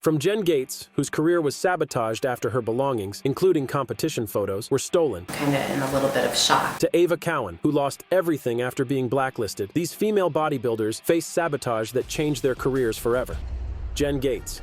From Jen Gates, whose career was sabotaged after her belongings, including competition photos, were stolen. Kind of in a little bit of shock. To Ava Cowan, who lost everything after being blacklisted, these female bodybuilders faced sabotage that changed their careers forever. Jen Gates.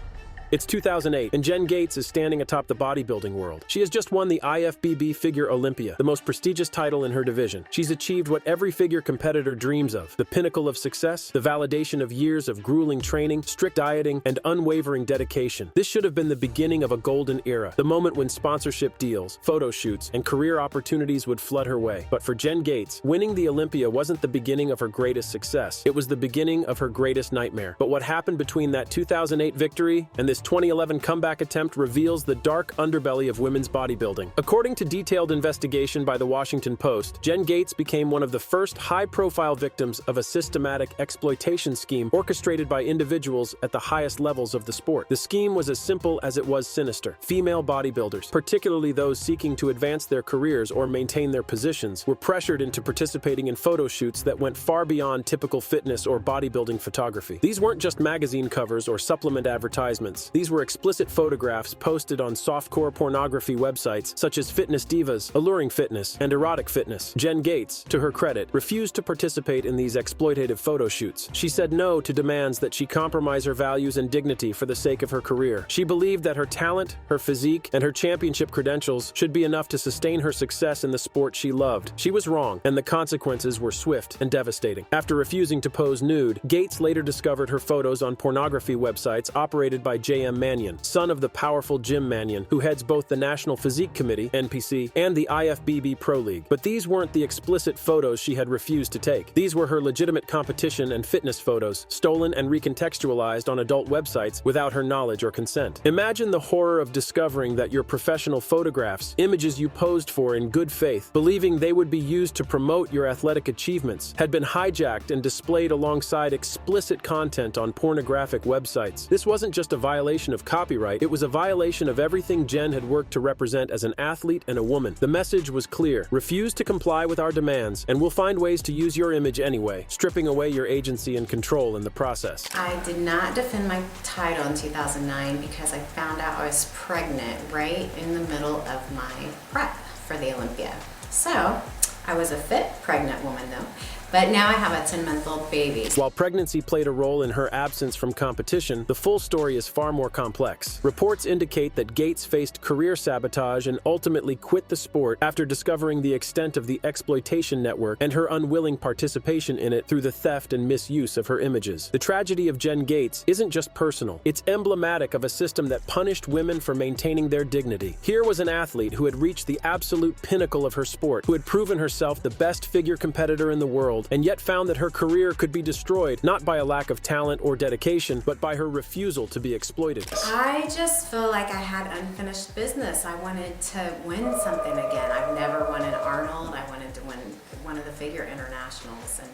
It's 2008, and Jen Gates is standing atop the bodybuilding world. She has just won the IFBB Figure Olympia, the most prestigious title in her division. She's achieved what every figure competitor dreams of: the pinnacle of success, the validation of years of grueling training, strict dieting, and unwavering dedication. This should have been the beginning of a golden era, the moment when sponsorship deals, photo shoots, and career opportunities would flood her way. But for Jen Gates, winning the Olympia wasn't the beginning of her greatest success. It was the beginning of her greatest nightmare. But what happened between that 2008 victory and this 2011 comeback attempt reveals the dark underbelly of women's bodybuilding. According to detailed investigation by the Washington Post, Jen Gates became one of the first high-profile victims of a systematic exploitation scheme orchestrated by individuals at the highest levels of the sport. The scheme was as simple as it was sinister. Female bodybuilders, particularly those seeking to advance their careers or maintain their positions, were pressured into participating in photo shoots that went far beyond typical fitness or bodybuilding photography. These weren't just magazine covers or supplement advertisements. These were explicit photographs posted on softcore pornography websites such as Fitness Divas, Alluring Fitness, and Erotic Fitness. Jen Gates, to her credit, refused to participate in these exploitative photo shoots. She said no to demands that she compromise her values and dignity for the sake of her career. She believed that her talent, her physique, and her championship credentials should be enough to sustain her success in the sport she loved. She was wrong, and the consequences were swift and devastating. After refusing to pose nude, Gates later discovered her photos on pornography websites operated by J.M. Manion, son of the powerful Jim Manion, who heads both the National Physique Committee, NPC, and the IFBB Pro League. But these weren't the explicit photos she had refused to take. These were her legitimate competition and fitness photos, stolen and recontextualized on adult websites without her knowledge or consent. Imagine the horror of discovering that your professional photographs, images you posed for in good faith, believing they would be used to promote your athletic achievements, had been hijacked and displayed alongside explicit content on pornographic websites. This wasn't just a violation of copyright, it was a violation of everything Jen had worked to represent as an athlete and a woman. The message was clear: refuse to comply with our demands, and we'll find ways to use your image anyway, stripping away your agency and control in the process. I did not defend my title in 2009 because I found out I was pregnant right in the middle of my prep for the Olympia. So, I was a fit pregnant woman though. But now I have a 10-month-old baby. While pregnancy played a role in her absence from competition, the full story is far more complex. Reports indicate that Gates faced career sabotage and ultimately quit the sport after discovering the extent of the exploitation network and her unwilling participation in it through the theft and misuse of her images. The tragedy of Jen Gates isn't just personal. It's emblematic of a system that punished women for maintaining their dignity. Here was an athlete who had reached the absolute pinnacle of her sport, who had proven herself the best figure competitor in the world, and yet found that her career could be destroyed not by a lack of talent or dedication, but by her refusal to be exploited. I just feel like I had unfinished business. I wanted to win something again. I've never won an Arnold. I wanted to win one of the figure internationals and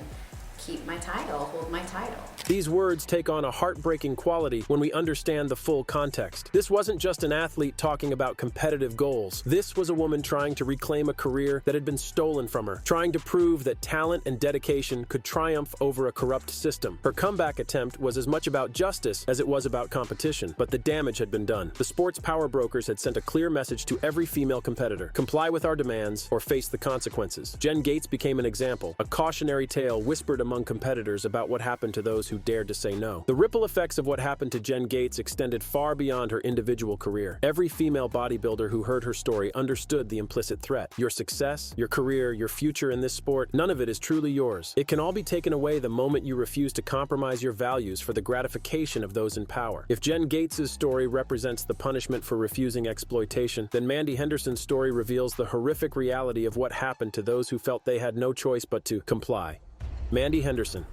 keep my title, hold my title. These words take on a heartbreaking quality when we understand the full context. This wasn't just an athlete talking about competitive goals. This was a woman trying to reclaim a career that had been stolen from her, trying to prove that talent and dedication could triumph over a corrupt system. Her comeback attempt was as much about justice as it was about competition, but the damage had been done. The sports power brokers had sent a clear message to every female competitor: comply with our demands or face the consequences. Jen Gates became an example, a cautionary tale whispered among competitors about what happened to those who dared to say no. The ripple effects of what happened to Jen Gates extended far beyond her individual career. Every female bodybuilder who heard her story understood the implicit threat. Your success, your career, your future in this sport, none of it is truly yours. It can all be taken away the moment you refuse to compromise your values for the gratification of those in power. If Jen Gates' story represents the punishment for refusing exploitation, then Mandy Henderson's story reveals the horrific reality of what happened to those who felt they had no choice but to comply. Mandy Henderson.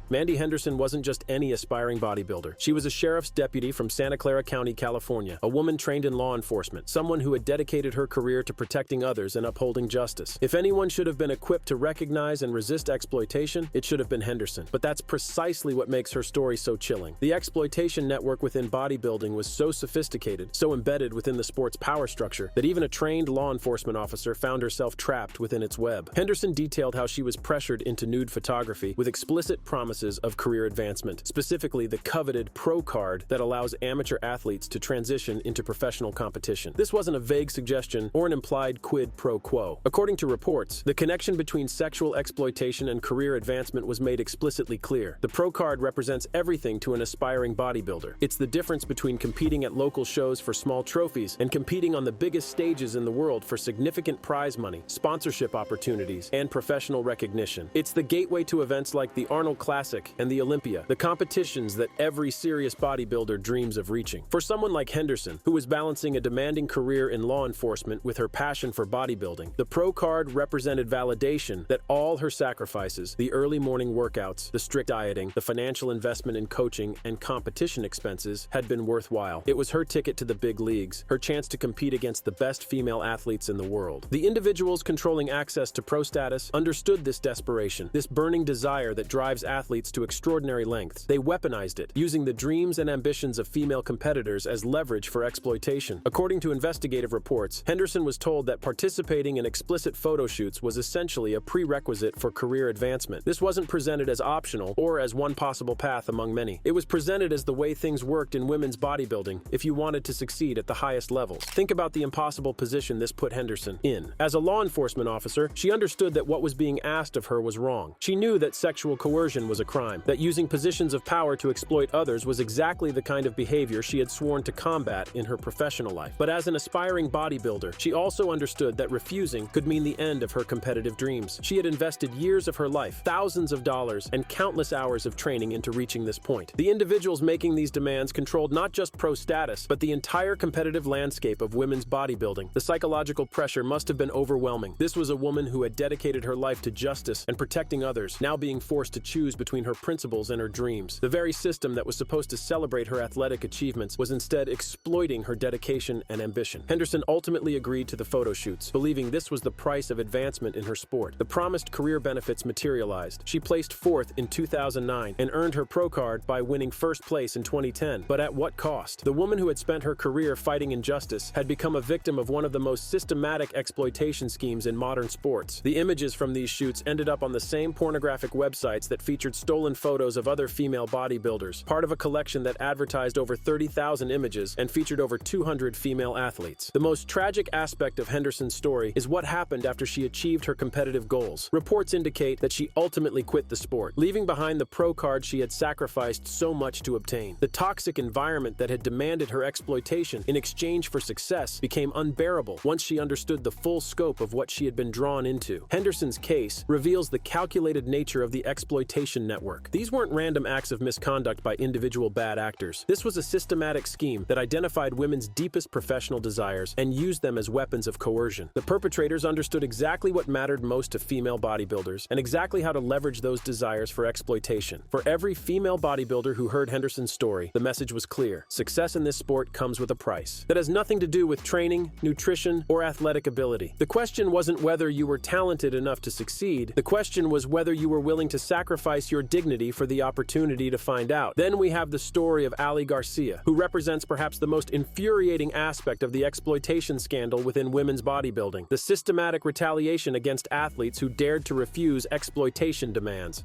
Mandy Henderson wasn't just any aspiring bodybuilder. She was a sheriff's deputy from Santa Clara County, California, a woman trained in law enforcement, someone who had dedicated her career to protecting others and upholding justice. If anyone should have been equipped to recognize and resist exploitation, it should have been Henderson. But that's precisely what makes her story so chilling. The exploitation network within bodybuilding was so sophisticated, so embedded within the sport's power structure, that even a trained law enforcement officer found herself trapped within its web. Henderson detailed how she was pressured into nude photography with explicit promises promises of career advancement, specifically the coveted pro card that allows amateur athletes to transition into professional competition. This wasn't a vague suggestion or an implied quid pro quo. According to reports, the connection between sexual exploitation and career advancement was made explicitly clear. The pro card represents everything to an aspiring bodybuilder. It's the difference between competing at local shows for small trophies and competing on the biggest stages in the world for significant prize money, sponsorship opportunities, and professional recognition. It's the gateway to events like the Arnold Classic and the Olympia, the competitions that every serious bodybuilder dreams of reaching. For someone like Henderson, who was balancing a demanding career in law enforcement with her passion for bodybuilding, the pro card represented validation that all her sacrifices, the early morning workouts, the strict dieting, the financial investment in coaching, and competition expenses had been worthwhile. It was her ticket to the big leagues, her chance to compete against the best female athletes in the world. The individuals controlling access to pro status understood this desperation, this burning desire that drives athletes to extraordinary lengths. They weaponized it, using the dreams and ambitions of female competitors as leverage for exploitation. According to investigative reports, Henderson was told that participating in explicit photo shoots was essentially a prerequisite for career advancement. This wasn't presented as optional or as one possible path among many. It was presented as the way things worked in women's bodybuilding if you wanted to succeed at the highest levels. Think about the impossible position this put Henderson in. As a law enforcement officer, she understood that what was being asked of her was wrong. She knew that sexual coercion was a crime, that using positions of power to exploit others was exactly the kind of behavior she had sworn to combat in her professional life. But as an aspiring bodybuilder, she also understood that refusing could mean the end of her competitive dreams. She had invested years of her life, thousands of dollars, and countless hours of training into reaching this point. The individuals making these demands controlled not just pro status, but the entire competitive landscape of women's bodybuilding. The psychological pressure must have been overwhelming. This was a woman who had dedicated her life to justice and protecting others, now being forced to choose between her principles and her dreams. The very system that was supposed to celebrate her athletic achievements was instead exploiting her dedication and ambition. Henderson ultimately agreed to the photo shoots, believing this was the price of advancement in her sport. The promised career benefits materialized. She placed fourth in 2009 and earned her pro card by winning first place in 2010. But at what cost? The woman who had spent her career fighting injustice had become a victim of one of the most systematic exploitation schemes in modern sports. The images from these shoots ended up on the same pornographic websites that featured stolen photos of other female bodybuilders, part of a collection that advertised over 30,000 images and featured over 200 female athletes. The most tragic aspect of Henderson's story is what happened after she achieved her competitive goals. Reports indicate that she ultimately quit the sport, leaving behind the pro card she had sacrificed so much to obtain. The toxic environment that had demanded her exploitation in exchange for success became unbearable once she understood the full scope of what she had been drawn into. Henderson's case reveals the calculated nature of the exploitation network. These weren't random acts of misconduct by individual bad actors. This was a systematic scheme that identified women's deepest professional desires and used them as weapons of coercion. The perpetrators understood exactly what mattered most to female bodybuilders and exactly how to leverage those desires for exploitation. For every female bodybuilder who heard Henderson's story, the message was clear. Success in this sport comes with a price. That has nothing to do with training, nutrition, or athletic ability. The question wasn't whether you were talented enough to succeed. The question was whether you were willing to sacrifice your dignity for the opportunity to find out. Then we have the story of Ali Garcia, who represents perhaps the most infuriating aspect of the exploitation scandal within women's bodybuilding: the systematic retaliation against athletes who dared to refuse exploitation demands.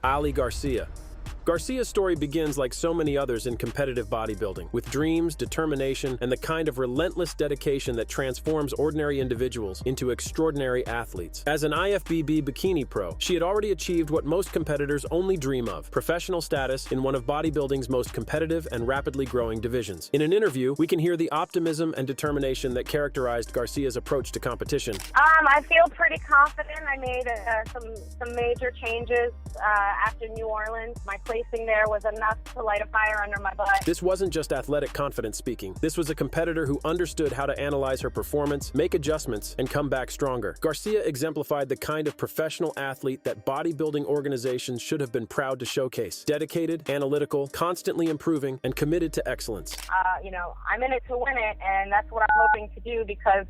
Ali Garcia. Garcia's story begins like so many others in competitive bodybuilding, with dreams, determination, and the kind of relentless dedication that transforms ordinary individuals into extraordinary athletes. As an IFBB bikini pro, she had already achieved what most competitors only dream of: professional status in one of bodybuilding's most competitive and rapidly growing divisions. In an interview, we can hear the optimism and determination that characterized Garcia's approach to competition. I feel pretty confident. I made some major changes after New Orleans. My placing there was enough to light a fire under my butt. This wasn't just athletic confidence speaking. This was a competitor who understood how to analyze her performance, make adjustments, and come back stronger. Garcia exemplified the kind of professional athlete that bodybuilding organizations should have been proud to showcase: dedicated, analytical, constantly improving, and committed to excellence. I'm in it to win it, and that's what I'm hoping to do because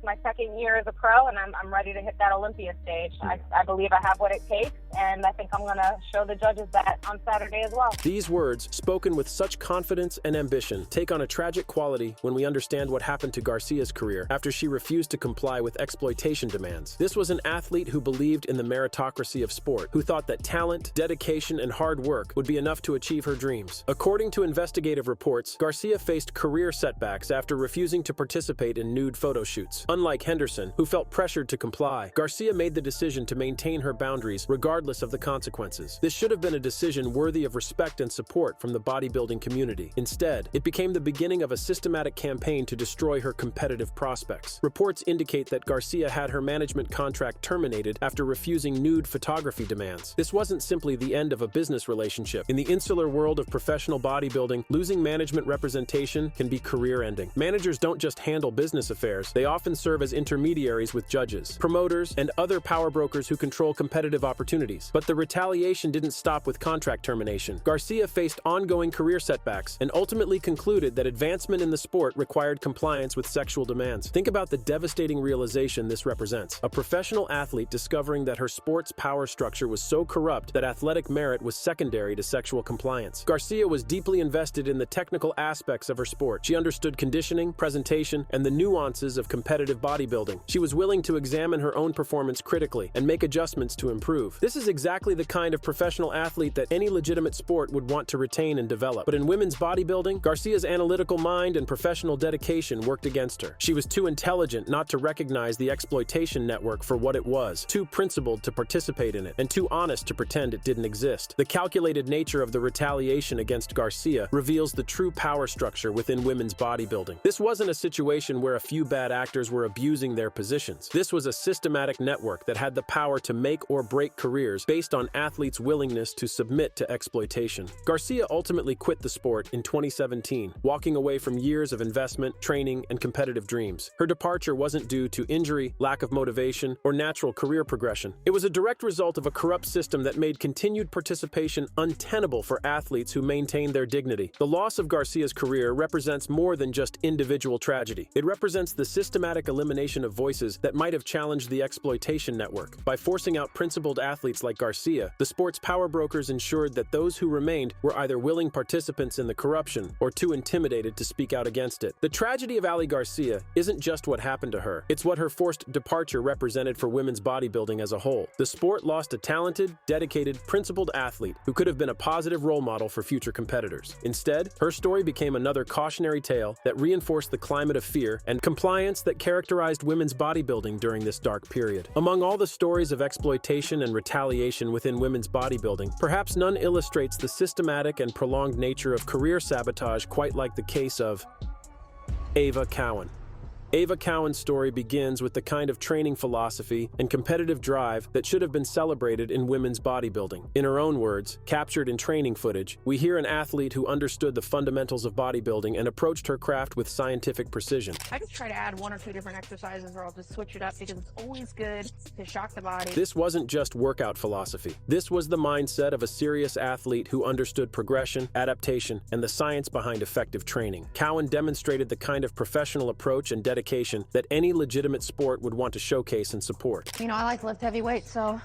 my second year as a pro, and I'm ready to hit that Olympia stage. I believe I have what it takes. and I think I'm going to show the judges that on Saturday as well. These words, spoken with such confidence and ambition, take on a tragic quality when we understand what happened to Garcia's career after she refused to comply with exploitation demands. This was an athlete who believed in the meritocracy of sport, who thought that talent, dedication, and hard work would be enough to achieve her dreams. According to investigative reports, Garcia faced career setbacks after refusing to participate in nude photo shoots. Unlike Henderson, who felt pressured to comply, Garcia made the decision to maintain her boundaries regardless of the consequences. This should have been a decision worthy of respect and support from the bodybuilding community. Instead, it became the beginning of a systematic campaign to destroy her competitive prospects. Reports indicate that Garcia had her management contract terminated after refusing nude photography demands. This wasn't simply the end of a business relationship. In the insular world of professional bodybuilding, losing management representation can be career-ending. Managers don't just handle business affairs, they often serve as intermediaries with judges, promoters, and other power brokers who control competitive opportunities. But the retaliation didn't stop with contract termination. Garcia faced ongoing career setbacks and ultimately concluded that advancement in the sport required compliance with sexual demands. Think about the devastating realization this represents. A professional athlete discovering that her sport's power structure was so corrupt that athletic merit was secondary to sexual compliance. Garcia was deeply invested in the technical aspects of her sport. She understood conditioning, presentation, and the nuances of competitive bodybuilding. She was willing to examine her own performance critically and make adjustments to improve. This is exactly the kind of professional athlete that any legitimate sport would want to retain and develop. But in women's bodybuilding, Garcia's analytical mind and professional dedication worked against her. She was too intelligent not to recognize the exploitation network for what it was, too principled to participate in it, and too honest to pretend it didn't exist. The calculated nature of the retaliation against Garcia reveals the true power structure within women's bodybuilding. This wasn't a situation where a few bad actors were abusing their positions. This was a systematic network that had the power to make or break careers based on athletes' willingness to submit to exploitation. Garcia ultimately quit the sport in 2017, walking away from years of investment, training, and competitive dreams. Her departure wasn't due to injury, lack of motivation, or natural career progression. It was a direct result of a corrupt system that made continued participation untenable for athletes who maintained their dignity. The loss of Garcia's career represents more than just individual tragedy. It represents the systematic elimination of voices that might have challenged the exploitation network. By forcing out principled athletes like Garcia, the sport's power brokers ensured that those who remained were either willing participants in the corruption or too intimidated to speak out against it. The tragedy of Ali Garcia isn't just what happened to her, it's what her forced departure represented for women's bodybuilding as a whole. The sport lost a talented, dedicated, principled athlete who could have been a positive role model for future competitors. Instead, her story became another cautionary tale that reinforced the climate of fear and compliance that characterized women's bodybuilding during this dark period. Among all the stories of exploitation and retaliation within women's bodybuilding, perhaps none illustrates the systematic and prolonged nature of career sabotage quite like the case of Ava Cowan. Ava Cowan's story begins with the kind of training philosophy and competitive drive that should have been celebrated in women's bodybuilding. In her own words, captured in training footage, we hear an athlete who understood the fundamentals of bodybuilding and approached her craft with scientific precision. I just try to add one or two different exercises, or I'll just switch it up because it's always good to shock the body. This wasn't just workout philosophy. This was the mindset of a serious athlete who understood progression, adaptation, and the science behind effective training. Cowan demonstrated the kind of professional approach and dedication that any legitimate sport would want to showcase and support. You know, I like to lift heavy weights, so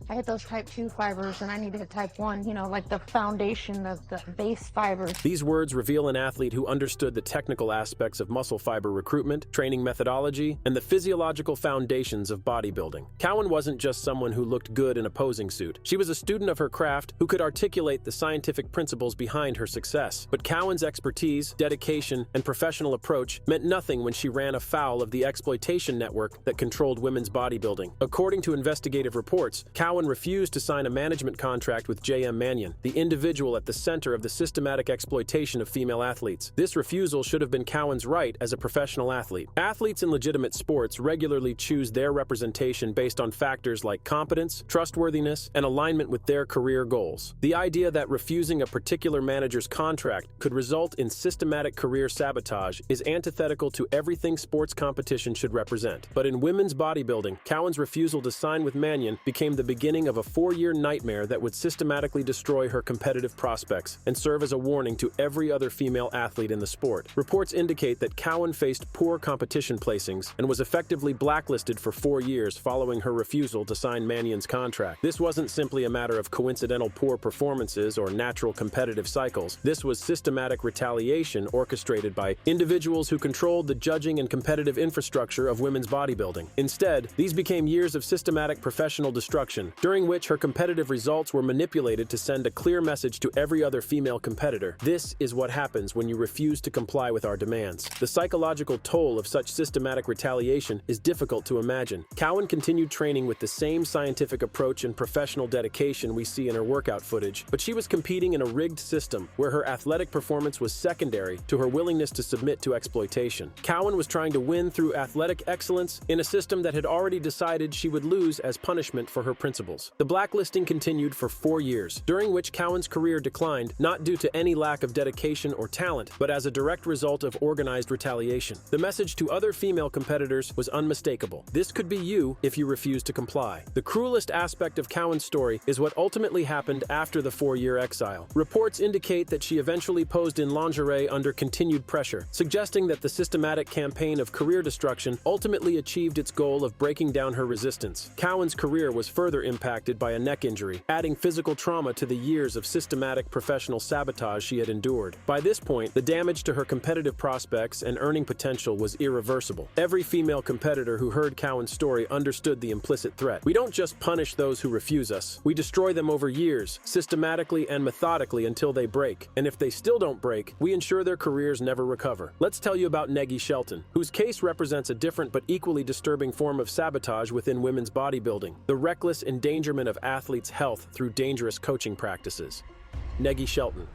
I hit those type 2 fibers and I need to hit type 1, you know, like the foundation of the base fibers. These words reveal an athlete who understood the technical aspects of muscle fiber recruitment, training methodology, and the physiological foundations of bodybuilding. Cowan wasn't just someone who looked good in a posing suit. She was a student of her craft who could articulate the scientific principles behind her success. But Cowan's expertise, dedication, and professional approach meant nothing when she ran afoul of the exploitation network that controlled women's bodybuilding. According to investigative reports, Cowan refused to sign a management contract with J.M. Mannion, the individual at the center of the systematic exploitation of female athletes. This refusal should have been Cowan's right as a professional athlete. Athletes in legitimate sports regularly choose their representation based on factors like competence, trustworthiness, and alignment with their career goals. The idea that refusing a particular manager's contract could result in systematic career sabotage is antithetical to everything sports competition should represent. But in women's bodybuilding, Cowan's refusal to sign with Mannion became the beginning beginning of a 4-year nightmare that would systematically destroy her competitive prospects and serve as a warning to every other female athlete in the sport. Reports indicate that Cowan faced poor competition placings and was effectively blacklisted for 4 years following her refusal to sign Mannion's contract. This wasn't simply a matter of coincidental poor performances or natural competitive cycles. This was systematic retaliation orchestrated by individuals who controlled the judging and competitive infrastructure of women's bodybuilding. Instead, these became years of systematic professional destruction, during which her competitive results were manipulated to send a clear message to every other female competitor. This is what happens when you refuse to comply with our demands. The psychological toll of such systematic retaliation is difficult to imagine. Cowan continued training with the same scientific approach and professional dedication we see in her workout footage, but she was competing in a rigged system where her athletic performance was secondary to her willingness to submit to exploitation. Cowan was trying to win through athletic excellence in a system that had already decided she would lose as punishment for her principles. The blacklisting continued for 4 years, during which Cowan's career declined not due to any lack of dedication or talent, but as a direct result of organized retaliation. The message to other female competitors was unmistakable. This could be you if you refuse to comply. The cruelest aspect of Cowan's story is what ultimately happened after the 4-year exile. Reports indicate that she eventually posed in lingerie under continued pressure, suggesting that the systematic campaign of career destruction ultimately achieved its goal of breaking down her resistance. Cowan's career was further impacted by a neck injury, adding physical trauma to the years of systematic professional sabotage she had endured. By this point, the damage to her competitive prospects and earning potential was irreversible. Every female competitor who heard Cowan's story understood the implicit threat. We don't just punish those who refuse us. We destroy them over years, systematically and methodically until they break. And if they still don't break, we ensure their careers never recover. Let's tell you about Negi Shelton, whose case represents a different but equally disturbing form of sabotage within women's bodybuilding: the reckless endangerment of athletes' health through dangerous coaching practices. Negi Shelton.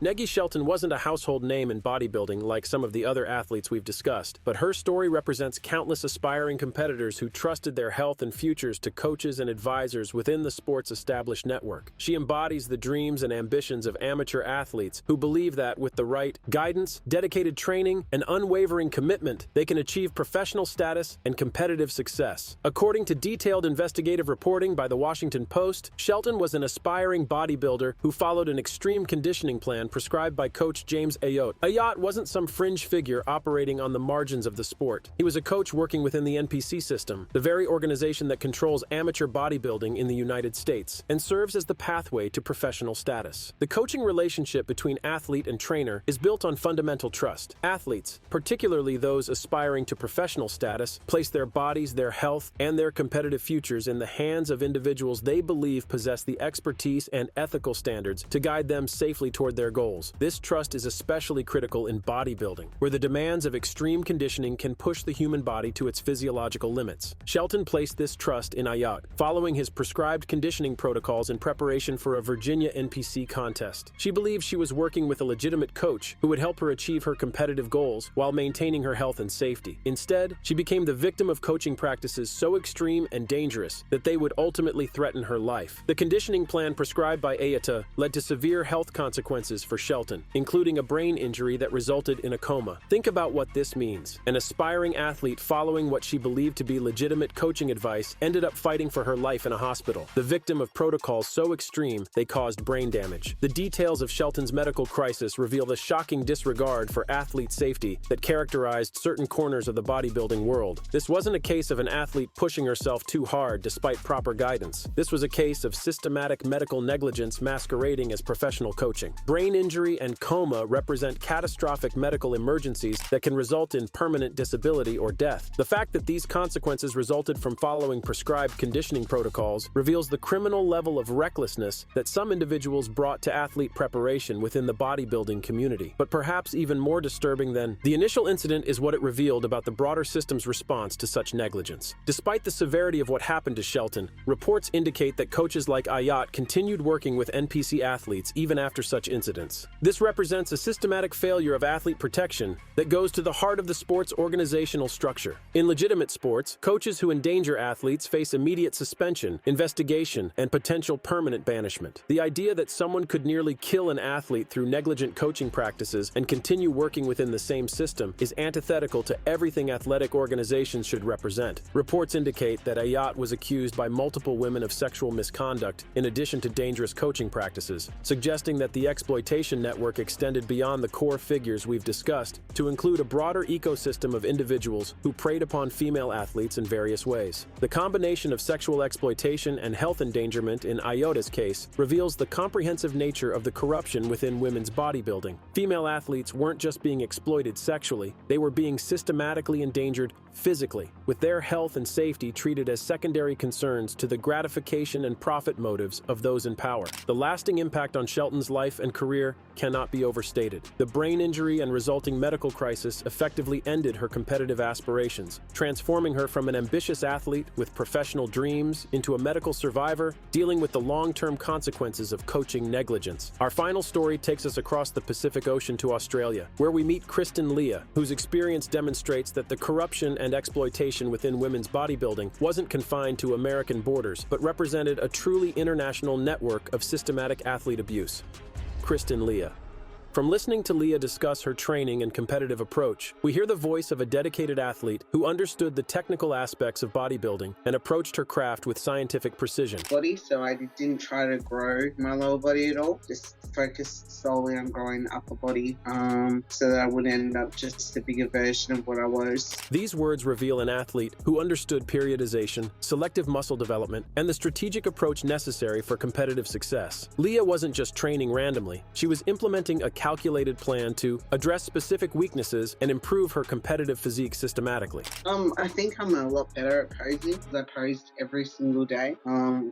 Negi Shelton wasn't a household name in bodybuilding like some of the other athletes we've discussed, but her story represents countless aspiring competitors who trusted their health and futures to coaches and advisors within the sport's established network. She embodies the dreams and ambitions of amateur athletes who believe that with the right guidance, dedicated training, and unwavering commitment, they can achieve professional status and competitive success. According to detailed investigative reporting by the Washington Post, Shelton was an aspiring bodybuilder who followed an extreme conditioning plan prescribed by coach James Ayot. Ayot wasn't some fringe figure operating on the margins of the sport. He was a coach working within the NPC system, the very organization that controls amateur bodybuilding in the United States, and serves as the pathway to professional status. The coaching relationship between athlete and trainer is built on fundamental trust. Athletes, particularly those aspiring to professional status, place their bodies, their health, and their competitive futures in the hands of individuals they believe possess the expertise and ethical standards to guide them safely toward their goals. This trust is especially critical in bodybuilding, where the demands of extreme conditioning can push the human body to its physiological limits. Shelton placed this trust in Ayot, following his prescribed conditioning protocols in preparation for a Virginia NPC contest. She believed she was working with a legitimate coach who would help her achieve her competitive goals while maintaining her health and safety. Instead, she became the victim of coaching practices so extreme and dangerous that they would ultimately threaten her life. The conditioning plan prescribed by Ayata led to severe health consequences for Shelton, including a brain injury that resulted in a coma. Think about what this means. An aspiring athlete following what she believed to be legitimate coaching advice ended up fighting for her life in a hospital, the victim of protocols so extreme they caused brain damage. The details of Shelton's medical crisis reveal the shocking disregard for athlete safety that characterized certain corners of the bodybuilding world. This wasn't a case of an athlete pushing herself too hard despite proper guidance. This was a case of systematic medical negligence masquerading as professional coaching. Brain injury and coma represent catastrophic medical emergencies that can result in permanent disability or death. The fact that these consequences resulted from following prescribed conditioning protocols reveals the criminal level of recklessness that some individuals brought to athlete preparation within the bodybuilding community. But perhaps even more disturbing than the initial incident is what it revealed about the broader system's response to such negligence. Despite the severity of what happened to Shelton, reports indicate that coaches like Ayat continued working with NPC athletes even after such incidents. maintenance. This represents a systematic failure of athlete protection that goes to the heart of the sport's organizational structure. In legitimate sports, coaches who endanger athletes face immediate suspension, investigation, and potential permanent banishment. The idea that someone could nearly kill an athlete through negligent coaching practices and continue working within the same system is antithetical to everything athletic organizations should represent. Reports indicate that Ayat was accused by multiple women of sexual misconduct in addition to dangerous coaching practices, suggesting that the exploitation network extended beyond the core figures we've discussed to include a broader ecosystem of individuals who preyed upon female athletes in various ways. The combination of sexual exploitation and health endangerment in Ayata's case reveals the comprehensive nature of the corruption within women's bodybuilding. Female athletes weren't just being exploited sexually, they were being systematically endangered physically, with their health and safety treated as secondary concerns to the gratification and profit motives of those in power. The lasting impact on Shelton's life and career cannot be overstated. The brain injury and resulting medical crisis effectively ended her competitive aspirations, transforming her from an ambitious athlete with professional dreams into a medical survivor dealing with the long-term consequences of coaching negligence. Our final story takes us across the Pacific Ocean to Australia, where we meet Kristen Leah, whose experience demonstrates that the corruption and exploitation within women's bodybuilding wasn't confined to American borders, but represented a truly international network of systematic athlete abuse. Kristen Leah. From listening to Leah discuss her training and competitive approach, we hear the voice of a dedicated athlete who understood the technical aspects of bodybuilding and approached her craft with scientific precision. So I didn't try to grow my lower body at all, just focused solely on growing upper body so that I would end up just a bigger version of what I was. These words reveal an athlete who understood periodization, selective muscle development, and the strategic approach necessary for competitive success. Leah wasn't just training randomly, she was implementing a calculated plan to address specific weaknesses and improve her competitive physique systematically. I think I'm a lot better at posing because I posed every single day.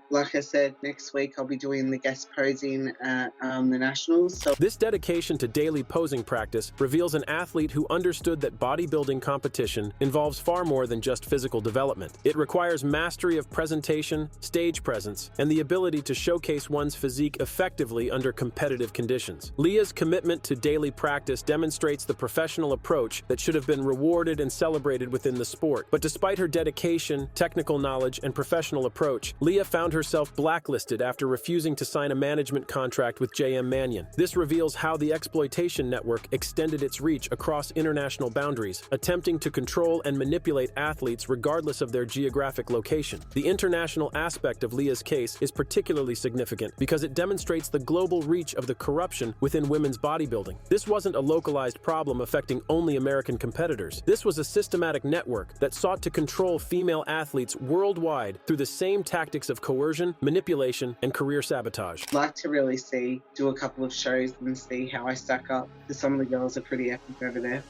Like I said, next week I'll be doing the guest posing at the Nationals. This dedication to daily posing practice reveals an athlete who understood that bodybuilding competition involves far more than just physical development. It requires mastery of presentation, stage presence, and the ability to showcase one's physique effectively under competitive conditions. Leah's commitment to daily practice demonstrates the professional approach that should have been rewarded and celebrated within the sport. But despite her dedication, technical knowledge, and professional approach, Leah found herself blacklisted after refusing to sign a management contract with J.M. Mannion. This reveals how the exploitation network extended its reach across international boundaries, attempting to control and manipulate athletes regardless of their geographic location. The international aspect of Leah's case is particularly significant because it demonstrates the global reach of the corruption within women's bodybuilding. This wasn't a localized problem affecting only American competitors. This was a systematic network that sought to control female athletes worldwide through the same tactics of coercion, manipulation, and career sabotage. I'd like to really do a couple of shows and see how I stack up, because some of the girls are pretty epic over there.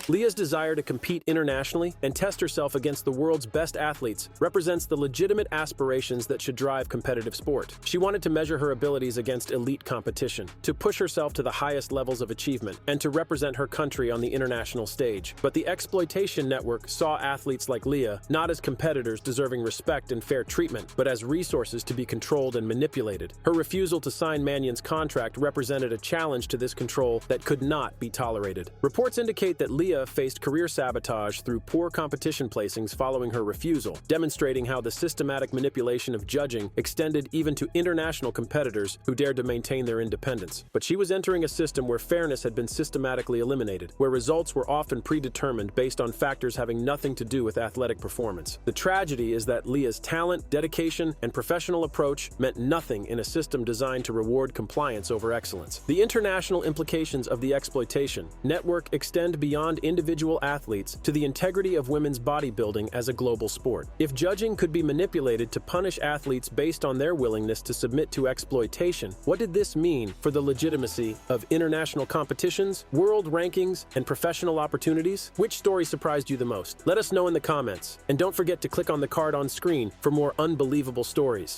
Leah's desire to compete internationally and test herself against the world's best athletes represents the legitimate aspirations that should drive competitive sport. She wanted to measure her abilities against elite competition, to push herself to the highest levels of achievement, and to represent her country on the international stage. But the exploitation network saw athletes like Leah not as competitors deserving respect and fair treatment, but as resources to be controlled and manipulated. Her refusal to sign Mannion's contract represented a challenge to this control that could not be tolerated. Reports indicate that Leah faced career sabotage through poor competition placings following her refusal, demonstrating how the systematic manipulation of judging extended even to international competitors who dared to maintain their independence. But she was entering a system where fairness had been systematically eliminated, where results were often predetermined based on factors having nothing to do with athletic performance. The tragedy is that Leah's talent, dedication, and professional approach meant nothing in a system designed to reward compliance over excellence. The international implications of the exploitation network extend beyond individual athletes to the integrity of women's bodybuilding as a global sport. If judging could be manipulated to punish athletes based on their willingness to submit to exploitation, what did this mean for the legitimacy of international competitions, world rankings, and professional opportunities? Which story surprised you the most? Let us know in the comments. And don't forget to click on the card on screen for more unbelievable stories.